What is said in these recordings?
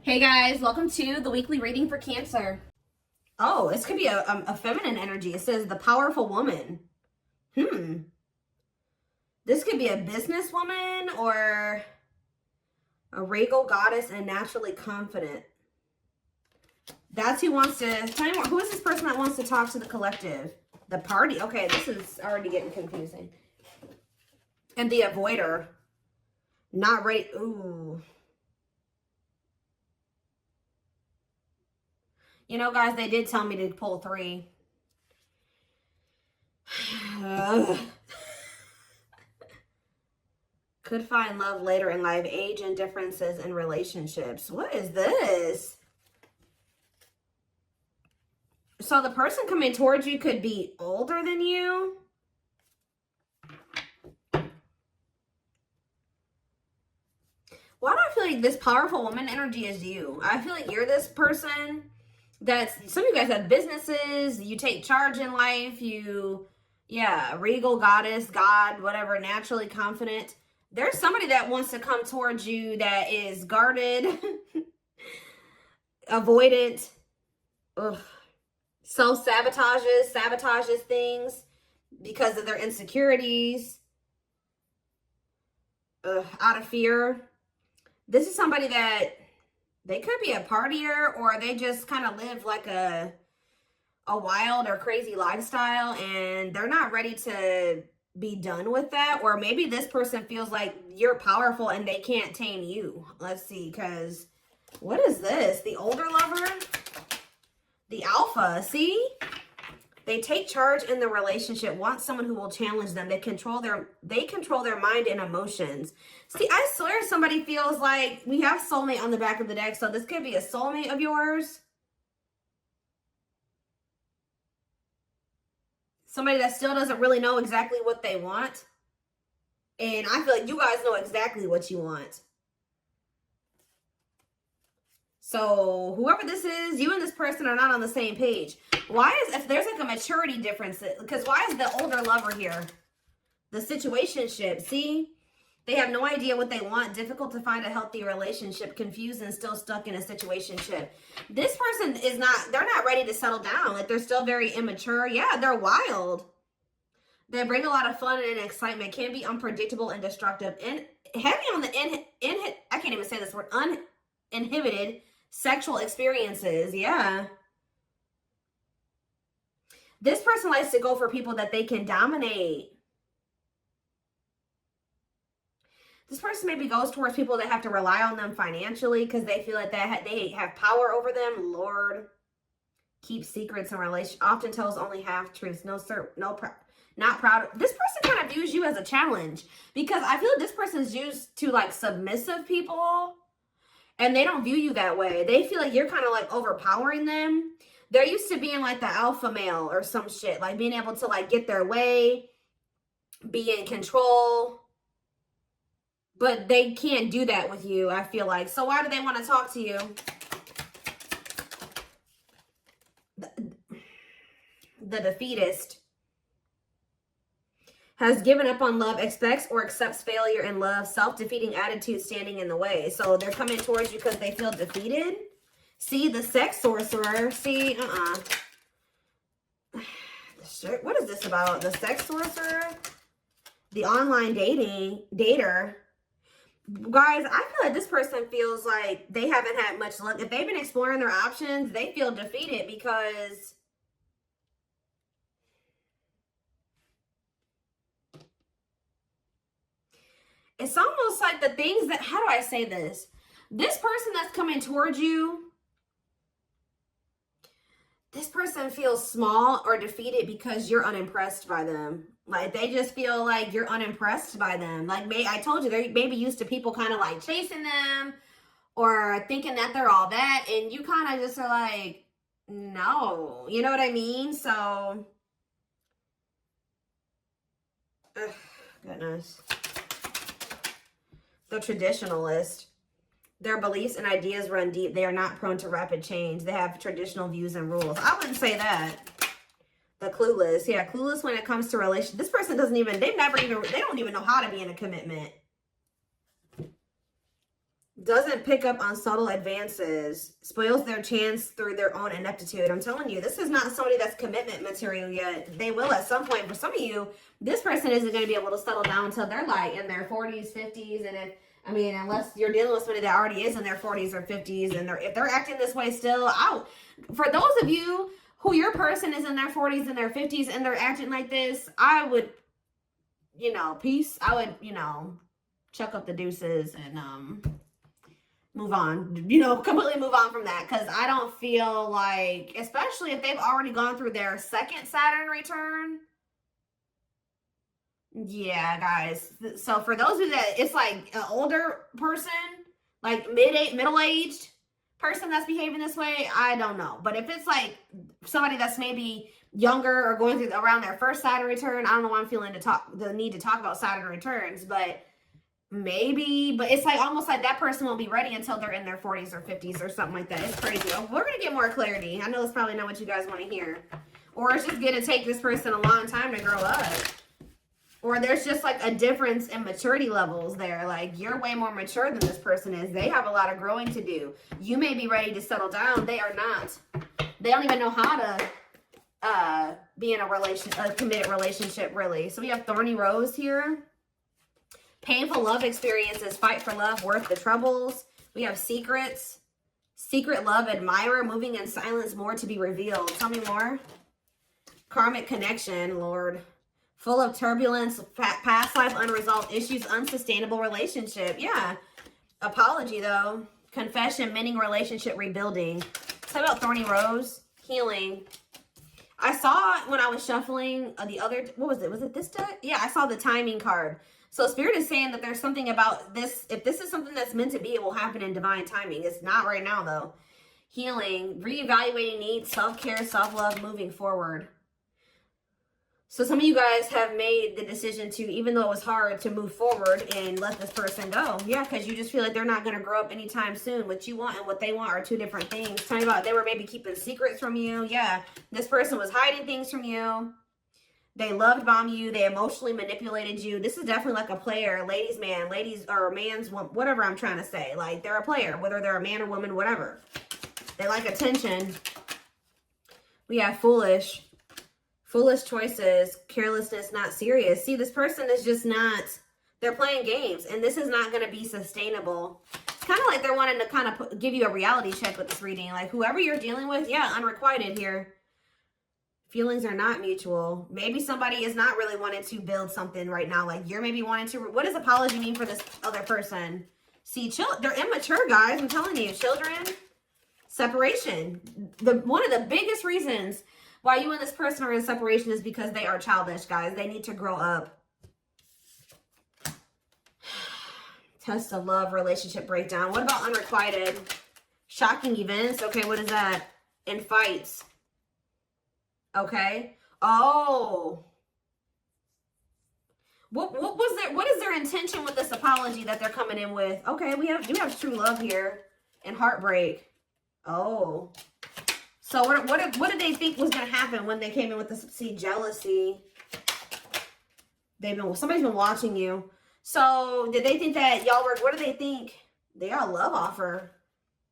Hey guys, welcome to the weekly reading for Cancer. Oh, this could be a feminine energy. It says the powerful woman. This could be a businesswoman or a regal goddess and naturally confident. That's who wants to, tell me more. Who is this person that wants to talk to the collective? The party. Okay, this is already getting confusing. And the avoider. Not ready. Ooh. You know, guys, they did tell me to pull 3. Could find love later in life. Age and differences in relationships. What is this? So the person coming towards you could be older than you. Why do I feel like this powerful woman energy is you? I feel like you're this person that's, some of you guys have businesses, you take charge in life, regal goddess, God, whatever, naturally confident. There's somebody that wants to come towards you that is guarded, avoidant, sabotages things because of their insecurities, out of fear. This is somebody that they could be a partier, or they just kind of live like a wild or crazy lifestyle and they're not ready to be done with that. Or maybe this person feels like you're powerful and they can't tame you. Let's see, because what is this? The older lover? The alpha, see? They take charge in the relationship, want someone who will challenge them. They control their mind and emotions. See, I swear somebody feels like we have soulmate on the back of the deck, so this could be a soulmate of yours. Somebody that still doesn't really know exactly what they want. And I feel like you guys know exactly what you want. So whoever this is, you and this person are not on the same page. Why is, if there's like a maturity difference, because why is the older lover here? The situationship, see? They have no idea what they want. Difficult to find a healthy relationship. Confused and still stuck in a situationship. This person is not, they're not ready to settle down. Like, they're still very immature. Yeah, they're wild. They bring a lot of fun and excitement. Can be unpredictable and destructive. And heavy on the, I can't even say this word, uninhibited sexual experiences. Yeah. This person likes to go for people that they can dominate. This person maybe goes towards people that have to rely on them financially because they feel like they have power over them. Lord, keep secrets and relation. Often tells only half truths. No, sir, not proud. This person kind of views you as a challenge because I feel like this person's used to like submissive people and they don't view you that way. They feel like you're kind of like overpowering them. They're used to being like the alpha male or some shit, like being able to like get their way, be in control. But they can't do that with you, I feel like. So why do they want to talk to you? The defeatist has given up on love, expects or accepts failure in love, self-defeating attitude standing in the way. So they're coming towards you because they feel defeated. See, the sex sorcerer. See, what is this about? The sex sorcerer? The online dater. Guys, I feel like this person feels like they haven't had much luck. If they've been exploring their options, they feel defeated because it's almost like the things that, how do I say this? This person that's coming towards you, this person feels small or defeated because you're unimpressed by them. Like, they just feel like you're unimpressed by them. Like, I told you, they're maybe used to people kind of like chasing them or thinking that they're all that. And you kind of just are like, no. You know what I mean? So, goodness. The traditionalist. Their beliefs and ideas run deep. They are not prone to rapid change. They have traditional views and rules. I wouldn't say that. The clueless. Yeah, clueless when it comes to relationships. This person doesn't even, they don't even know how to be in a commitment. doesn't pick up on subtle advances, spoils their chance through their own ineptitude. I'm telling you, this is not somebody that's commitment material yet. They will at some point. For some of you, this person isn't going to be able to settle down until they're like in their 40s, 50s. And if, I mean, unless you're dealing with somebody that already is in their 40s or 50s, and if they're acting this way still, out. For those of you who your person is in their 40s and their 50s and they're acting like this, I would, you know, peace. I would, you know, chuck up the deuces and move on, you know, completely move on from that. Because I don't feel like, especially if they've already gone through their second Saturn return. Yeah, guys. So for those of you that it's like an older person, like middle-aged person that's behaving this way, I don't know. But if it's like somebody that's maybe younger or going through around their first Saturn return, I don't know why I'm feeling the need to talk about Saturn returns, but maybe, but it's like almost like that person won't be ready until they're in their 40s or 50s or something like that. It's crazy. We're going to get more clarity. I know it's probably not what you guys want to hear. Or it's just going to take this person a long time to grow up. Or there's just like a difference in maturity levels there. Like you're way more mature than this person is. They have a lot of growing to do. You may be ready to settle down. They are not. They don't even know how to be in a committed relationship really. So we have Thorny Rose here. Painful love experiences, fight for love, worth the troubles. We have secrets. Secret love, admirer, moving in silence, more to be revealed. Tell me more. Karmic connection, Lord. Full of turbulence, past life, unresolved issues, unsustainable relationship. Yeah. Apology, though. Confession, mending relationship, rebuilding. Talk about Thorny Rose. Healing. I saw when I was shuffling the other, what was it? Was it this deck? Yeah, I saw the timing card. So Spirit is saying that there's something about this. If this is something that's meant to be, it will happen in divine timing. It's not right now, though. Healing, reevaluating needs, self-care, self-love, moving forward. So some of you guys have made the decision to, even though it was hard, to move forward and let this person go. Yeah, because you just feel like they're not going to grow up anytime soon. What you want and what they want are two different things. Tell me about, they were maybe keeping secrets from you. Yeah, this person was hiding things from you. They loved bomb you. They emotionally manipulated you. This is definitely like a player, ladies man, ladies or man's, whatever I'm trying to say. Like they're a player, whether they're a man or woman, whatever. They like attention. We have foolish. Foolish choices, carelessness, not serious. See, this person is just not, they're playing games, and this is not going to be sustainable. It's kind of like they're wanting to kind of give you a reality check with this reading. Like, whoever you're dealing with, yeah, unrequited here. Feelings are not mutual. Maybe somebody is not really wanting to build something right now. Like, you're maybe wanting to, what does apology mean for this other person? See, they're immature, guys. I'm telling you. Children, separation. One of the biggest reasons why you and this person are in separation is because they are childish, guys. They need to grow up. Test of love, relationship breakdown. What about unrequited? Shocking events. Okay, what is that? And fights. Okay. Oh. What is their intention with this apology that they're coming in with? Okay, we have true love here and heartbreak. Oh. So what did they think was going to happen when they came in with this? See, jealousy. Somebody's been watching you. So did they think that y'all were, what do they think? They got a love offer.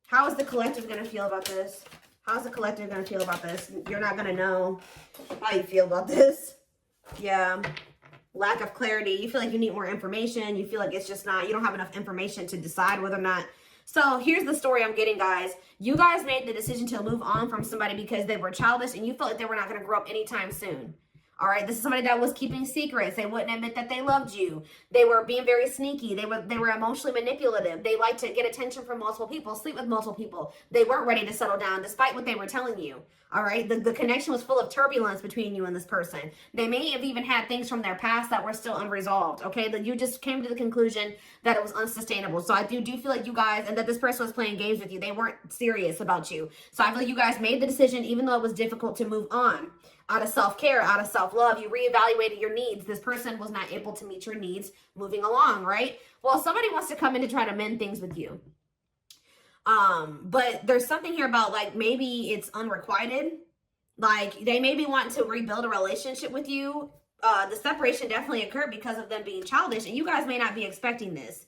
How is the collective going to feel about this? How's the collective going to feel about this? You're not going to know how you feel about this. Yeah. Lack of clarity. You feel like you need more information. You feel like it's just not, you don't have enough information to decide whether or not. So here's the story I'm getting, guys. You guys made the decision to move on from somebody because they were childish and you felt like they were not going to grow up anytime soon. All right, this is somebody that was keeping secrets. They wouldn't admit that they loved you. They were being very sneaky. They were emotionally manipulative. They liked to get attention from multiple people, sleep with multiple people. They weren't ready to settle down despite what they were telling you. All right, the connection was full of turbulence between you and this person. They may have even had things from their past that were still unresolved. Okay, that you just came to the conclusion that it was unsustainable. So I do feel like you guys, and that this person was playing games with you. They weren't serious about you. So I feel like you guys made the decision, even though it was difficult, to move on. Out of self-care, out of self-love, you reevaluated your needs. This person was not able to meet your needs moving along, right? Well, somebody wants to come in to try to mend things with you. But there's something here about, like, maybe it's unrequited. Like, they maybe want to rebuild a relationship with you. The separation definitely occurred because of them being childish, and you guys may not be expecting this.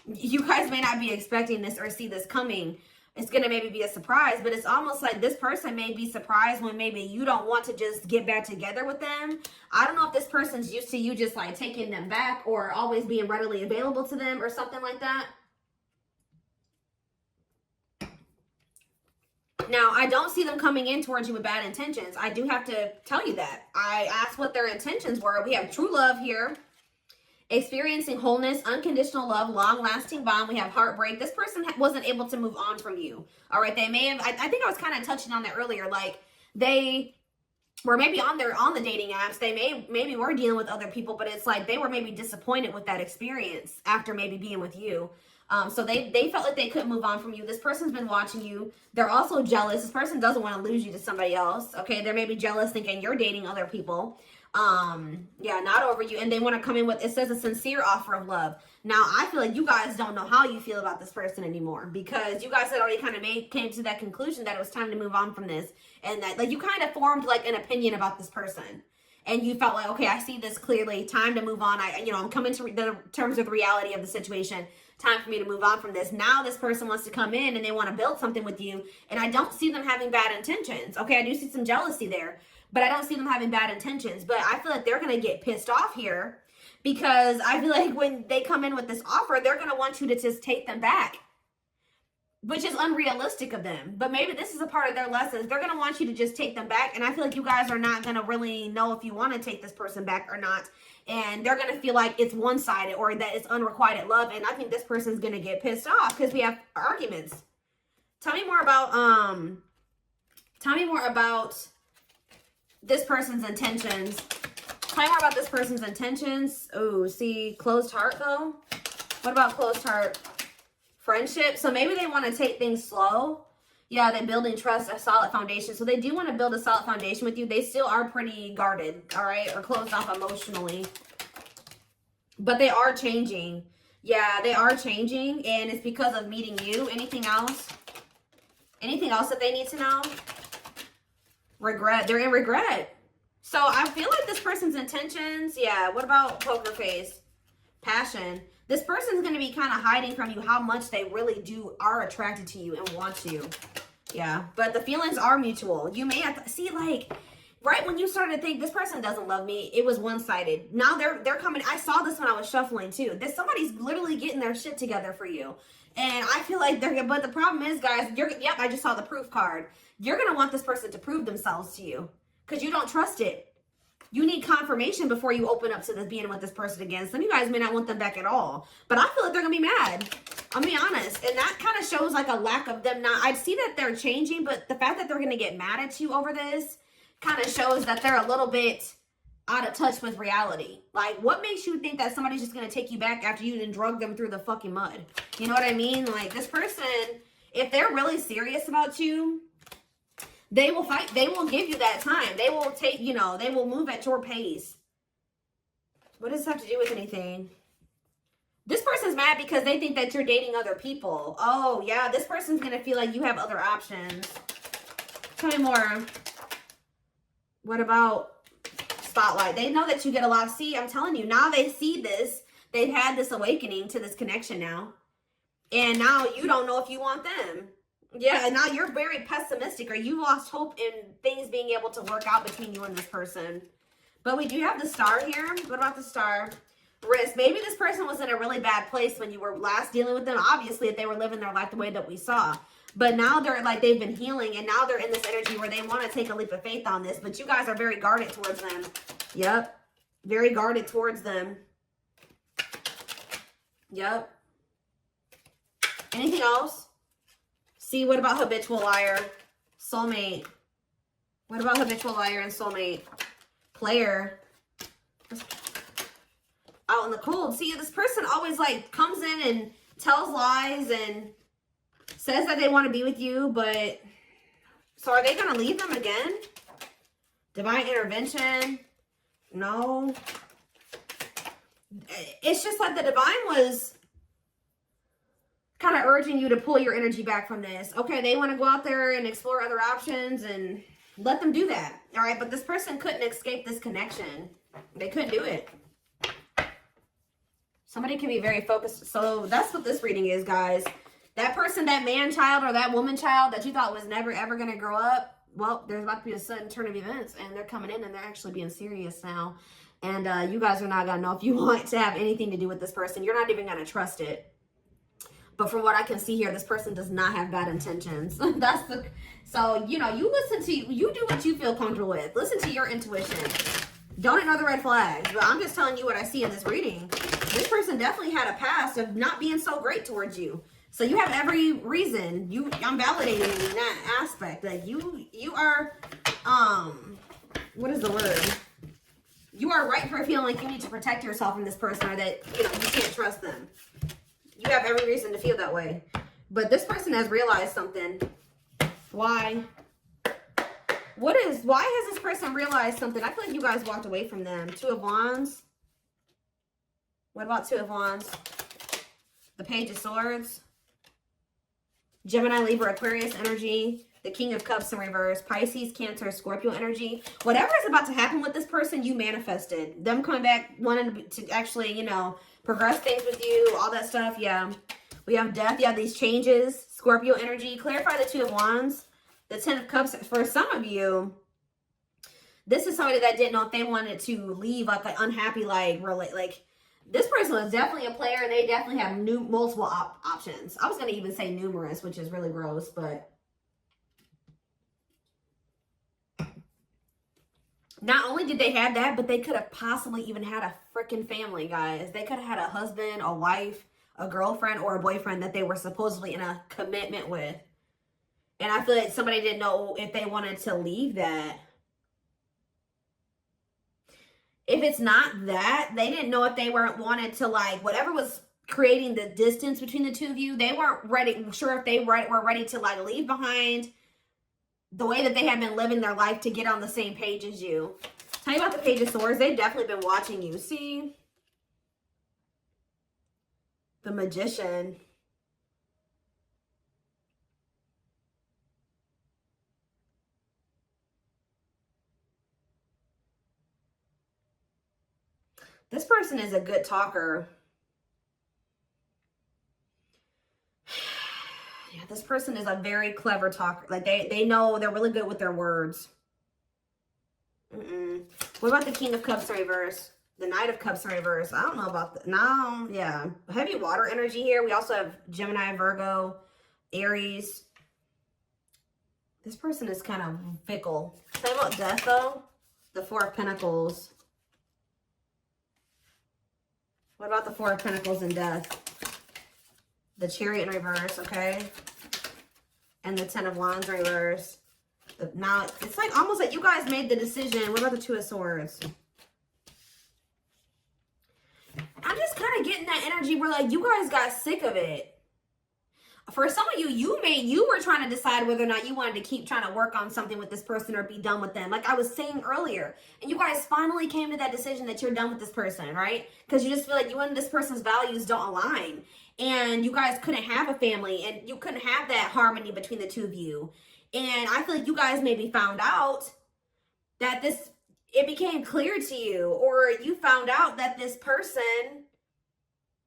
You guys may not be expecting this or see this coming. It's going to maybe be a surprise, but it's almost like this person may be surprised when maybe you don't want to just get back together with them. I don't know if this person's used to you just like taking them back or always being readily available to them or something like that. Now, I don't see them coming in towards you with bad intentions. I do have to tell you that. I asked what their intentions were. We have true love here. Experiencing wholeness, unconditional love, long-lasting bond. We have heartbreak. This person wasn't able to move on from you. All right, they may have, I think I was kind of touching on that earlier. Like, they were maybe on the dating apps. They maybe were dealing with other people, but it's like they were maybe disappointed with that experience after maybe being with you. So they felt like they couldn't move on from you. This person's been watching you. They're also jealous. This person doesn't want to lose you to somebody else. Okay, they're maybe jealous thinking you're dating other people. Yeah, not over you. And they want to come in with, it says a sincere offer of love. Now, I feel like you guys don't know how you feel about this person anymore, because you guys had already kind of came to that conclusion that it was time to move on from this. And that like you kind of formed like an opinion about this person. And you felt like, okay, I see this clearly. Time to move on. I'm coming to the terms of the reality of the situation. Time for me to move on from this. Now this person wants to come in and they want to build something with you. And I don't see them having bad intentions. Okay, I do see some jealousy there, but I don't see them having bad intentions. But I feel like they're going to get pissed off here, because I feel like when they come in with this offer, they're going to want you to just take them back, which is unrealistic of them. But maybe this is a part of their lessons. They're going to want you to just take them back. And I feel like you guys are not going to really know if you want to take this person back or not. And they're going to feel like it's one-sided or that it's unrequited love. And I think this person's going to get pissed off because we have arguments. Tell me more about this person's intentions. Tell me more about this person's intentions. Oh, see, closed heart though. What about closed heart? Friendship. So maybe they want to take things slow. Yeah, they're building trust, a solid foundation. So they do want to build a solid foundation with you. They still are pretty guarded, all right, or closed off emotionally. But they are changing. Yeah, they are changing, and it's because of meeting you. Anything else? Anything else that they need to know? Regret. They're in regret. So I feel like this person's intentions, yeah, what about poker face? Passion. This person's going to be kind of hiding from you how much they really are attracted to you and want you. Yeah, but the feelings are mutual. You may have to see, like, right when you started to think this person doesn't love me, it was one-sided. Now they're coming. I saw this when I was shuffling too. Somebody's literally getting their shit together for you. And I feel like but the problem is, guys, yep, I just saw the proof card. You're going to want this person to prove themselves to you because you don't trust it. You need confirmation before you open up to this being with this person again. Some of you guys may not want them back at all. But I feel like they're going to be mad. I'll be honest. And that kind of shows like a lack of them. Now, I see that they're changing, but the fact that they're going to get mad at you over this kind of shows that they're a little bit out of touch with reality. Like, what makes you think that somebody's just going to take you back after you done drug them through the fucking mud? You know what I mean? Like, this person, if they're really serious about you, they will fight. They will give you that time. They will take, they will move at your pace. What does this have to do with anything? This person's mad because they think that you're dating other people. Oh, yeah. This person's going to feel like you have other options. Tell me more. What about spotlight? They know that you get a lot of, see, I'm telling you, now they see this. They've had this awakening to this connection now. And now you don't know if you want them. Yeah, and now you're very pessimistic, or you lost hope in things being able to work out between you and this person. But we do have the star here. What about the star? Risk. Maybe this person was in a really bad place when you were last dealing with them. Obviously, if they were living their life the way that we saw. But now they're like, they've been healing, and now they're in this energy where they want to take a leap of faith on this. But you guys are very guarded towards them. Yep. Very guarded towards them. Yep. Anything else? See, what about habitual liar? Soulmate. What about habitual liar and soulmate? Player. Out in the cold. See, this person always like comes in and tells lies and says that they want to be with you, but so are they going to leave them again? Divine intervention. No. It's just like the divine was kind of urging you to pull your energy back from this. Okay, they want to go out there and explore other options, and let them do that. All right, but this person couldn't escape this connection. They couldn't do it. Somebody can be very focused. So that's what this reading is, guys. That person, that man child or that woman child that you thought was never, ever going to grow up, well, there's about to be a sudden turn of events, and they're coming in and they're actually being serious now. And you guys are not going to know if you want to have anything to do with this person. You're not even going to trust it. But from what I can see here, this person does not have bad intentions. So, you know, you do what you feel comfortable with. Listen to your intuition. Don't ignore the red flags. But I'm just telling you what I see in this reading. This person definitely had a past of not being so great towards you. So you have every reason. I'm validating in that aspect. Like you are, what is the word? You are right for feeling like you need to protect yourself from this person, or that, you know, you can't trust them. You have every reason to feel that way. But this person has realized something. Why? Why has this person realized something? I feel like you guys walked away from them. Two of Wands. What about Two of Wands? The Page of Swords. Gemini, Libra, Aquarius energy. The King of Cups in reverse. Pisces, Cancer, Scorpio energy. Whatever is about to happen with this person, you manifested. Them coming back, wanting to actually, you know, progress things with you, all that stuff. Yeah. We have death. You have these changes. Scorpio energy. Clarify the Two of Wands. The Ten of Cups. For some of you, this is somebody that didn't know if they wanted to leave like an unhappy, like this person was definitely a player, and they definitely have multiple options. I was going to even say numerous, which is really gross, but not only did they have that, but they could have possibly even had a freaking family, guys. They could have had a husband, a wife, a girlfriend, or a boyfriend that they were supposedly in a commitment with. And I feel like somebody didn't know if they wanted to leave that. If it's not that, they didn't know if they wanted to, like, whatever was creating the distance between the two of you, they weren't sure if they were ready to, like, leave behind the way that they had been living their life to get on the same page as you. Tell you about the Page of Swords. They've definitely been watching you. See? The Magician. This person is a good talker. Yeah, this person is a very clever talker. Like, they know they're really good with their words. What about the King of Cups in reverse? The Knight of Cups in reverse. I don't know about that. No, yeah. Heavy water energy here. We also have Gemini, Virgo, Aries. This person is kind of fickle. Tell me about death, though. The Four of Pentacles. What about the Four of Pentacles and death? The Chariot in reverse, okay? And the Ten of Wands in reverse. Now, it's like almost like you guys made the decision. What about the Two of Swords? I'm just kind of getting that energy where, like, you guys got sick of it. For some of you, you were trying to decide whether or not you wanted to keep trying to work on something with this person or be done with them. Like I was saying earlier. And you guys finally came to that decision that you're done with this person, right? Because you just feel like you and this person's values don't align. And you guys couldn't have a family. And you couldn't have that harmony between the two of you. And I feel like you guys maybe found out that it became clear to you. Or you found out that this person,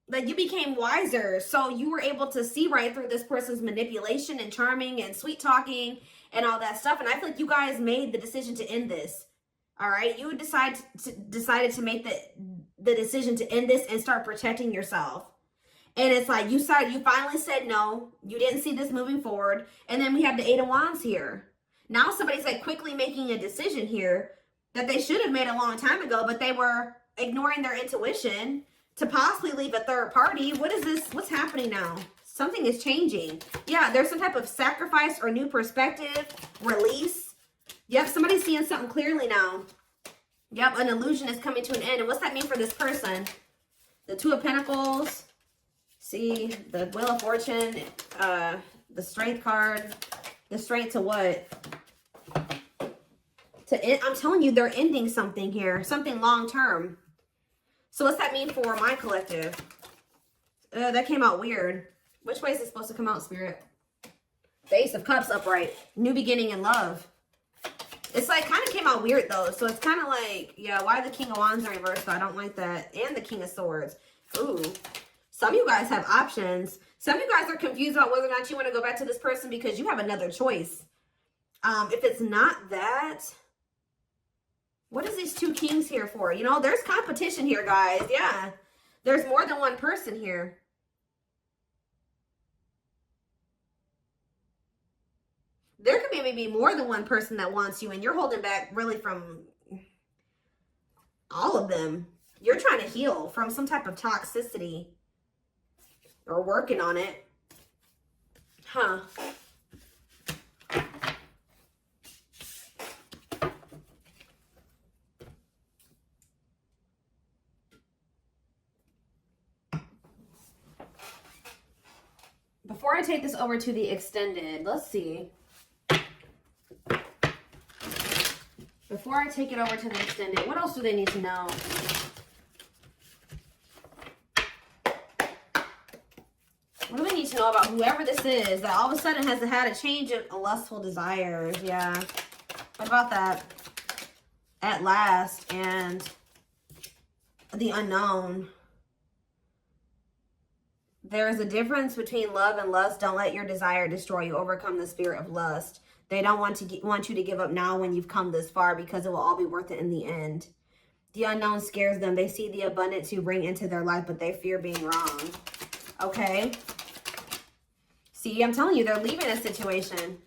like, you became wiser, so you were able to see right through this person's manipulation and charming and sweet talking and all that stuff. And I feel like you guys made the decision to end this. All right, you decided to make the decision to end this and start protecting yourself. And it's like you finally said no. You didn't see this moving forward, and then we have the Eight of Wands here. Now somebody's like quickly making a decision here that they should have made a long time ago, but they were ignoring their intuition to possibly leave a third party. What is this? What's happening now? Something is changing. Yeah, there's some type of sacrifice or new perspective, release. Yep, somebody's seeing something clearly now. Yep, an illusion is coming to an end. And what's that mean for this person? The Two of Pentacles. See, the Wheel of Fortune, the Strength card. The Strength to what? I'm telling you, they're ending something here. Something long-term. So what's that mean for my collective? That came out weird. Which way is it supposed to come out, Spirit? The Ace of Cups upright. New beginning in love. It's like kind of came out weird though. So it's kind of like, yeah, why the King of Wands in reverse? So I don't like that. And the King of Swords. Ooh. Some of you guys have options. Some of you guys are confused about whether or not you want to go back to this person because you have another choice. If it's not that, what is these 2 kings here for? You know, there's competition here, guys. Yeah. There's more than one person here. There could be maybe more than one person that wants you, and you're holding back really from all of them. You're trying to heal from some type of toxicity or working on it. Huh. Before I take this over to the extended, let's see. Before I take it over to the extended, what else do they need to know? What do we need to know about whoever this is that all of a sudden has had a change in lustful desires? Yeah. What about that? At last, and the unknown. There is a difference between love and lust. Don't let your desire destroy you. Overcome the spirit of lust. They don't want you to give up now when you've come this far, because it will all be worth it in the end. The unknown scares them. They see the abundance you bring into their life, but they fear being wrong. Okay. See, I'm telling you, they're leaving a situation.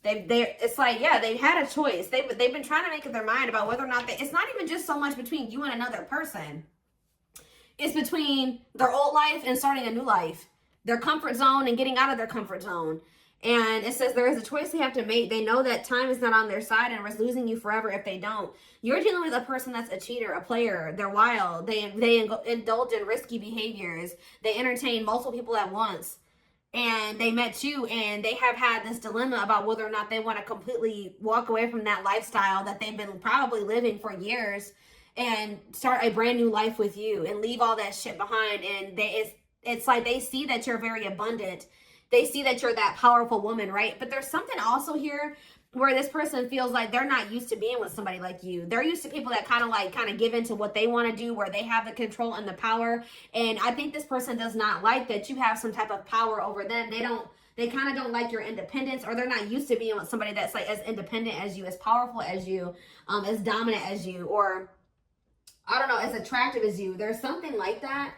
It's like, yeah, they had a choice. They've been trying to make up their mind about whether or not it's not even just so much between you and another person. It's between their old life and starting a new life. Their comfort zone and getting out of their comfort zone. And it says there is a choice they have to make. They know that time is not on their side and is losing you forever if they don't. You're dealing with a person that's a cheater, a player. They're wild. They indulge in risky behaviors. They entertain multiple people at once. And they met you, and they have had this dilemma about whether or not they want to completely walk away from that lifestyle that they've been probably living for years and start a brand new life with you and leave all that shit behind. And it's like they see that you're very abundant. They see that you're that powerful woman, right? But there's something also here where this person feels like they're not used to being with somebody like you. They're used to people that kind of give into what they want to do, where they have the control and the power. And I think this person does not like that you have some type of power over them. They kind of don't like your independence, or they're not used to being with somebody that's like as independent as you, as powerful as you, as dominant as you, or I don't know, as attractive as you. There's something like that.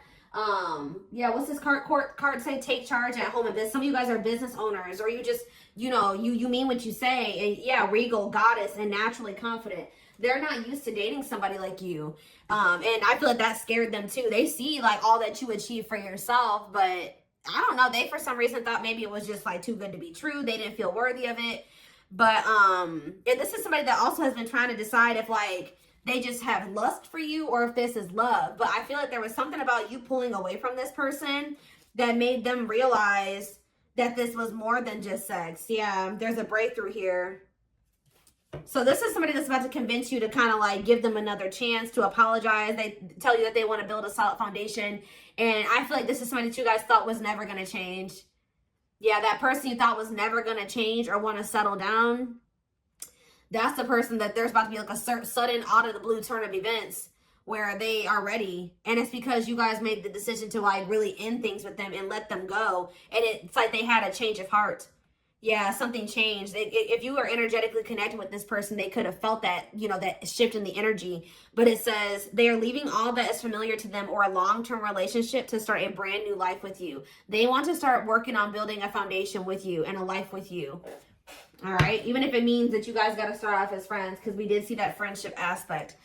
Yeah, what's this card say? Take charge at home and business. Some of you guys are business owners, or you just, you know, you mean what you say. And yeah, regal, goddess, and naturally confident. They're not used to dating somebody like you. And I feel like that scared them too. They see like all that you achieve for yourself, but I don't know. They, for some reason, thought maybe it was just like too good to be true. They didn't feel worthy of it. But, and this is somebody that also has been trying to decide if like, they just have lust for you or if this is love. But I feel like there was something about you pulling away from this person that made them realize that this was more than just sex. Yeah, there's a breakthrough here. So this is somebody that's about to convince you to kind of like give them another chance, to apologize. They tell you that they want to build a solid foundation. And I feel like this is somebody that you guys thought was never going to change. Yeah, that person you thought was never going to change or want to settle down. That's the person that there's about to be like a sudden out of the blue turn of events where they are ready. And it's because you guys made the decision to like really end things with them and let them go. And it's like they had a change of heart. Yeah, something changed. If you were energetically connected with this person, they could have felt that, you know, that shift in the energy. But it says they are leaving all that is familiar to them or a long-term relationship to start a brand new life with you. They want to start working on building a foundation with you and a life with you. All right, even if it means that you guys got to start off as friends, because we did see that friendship aspect.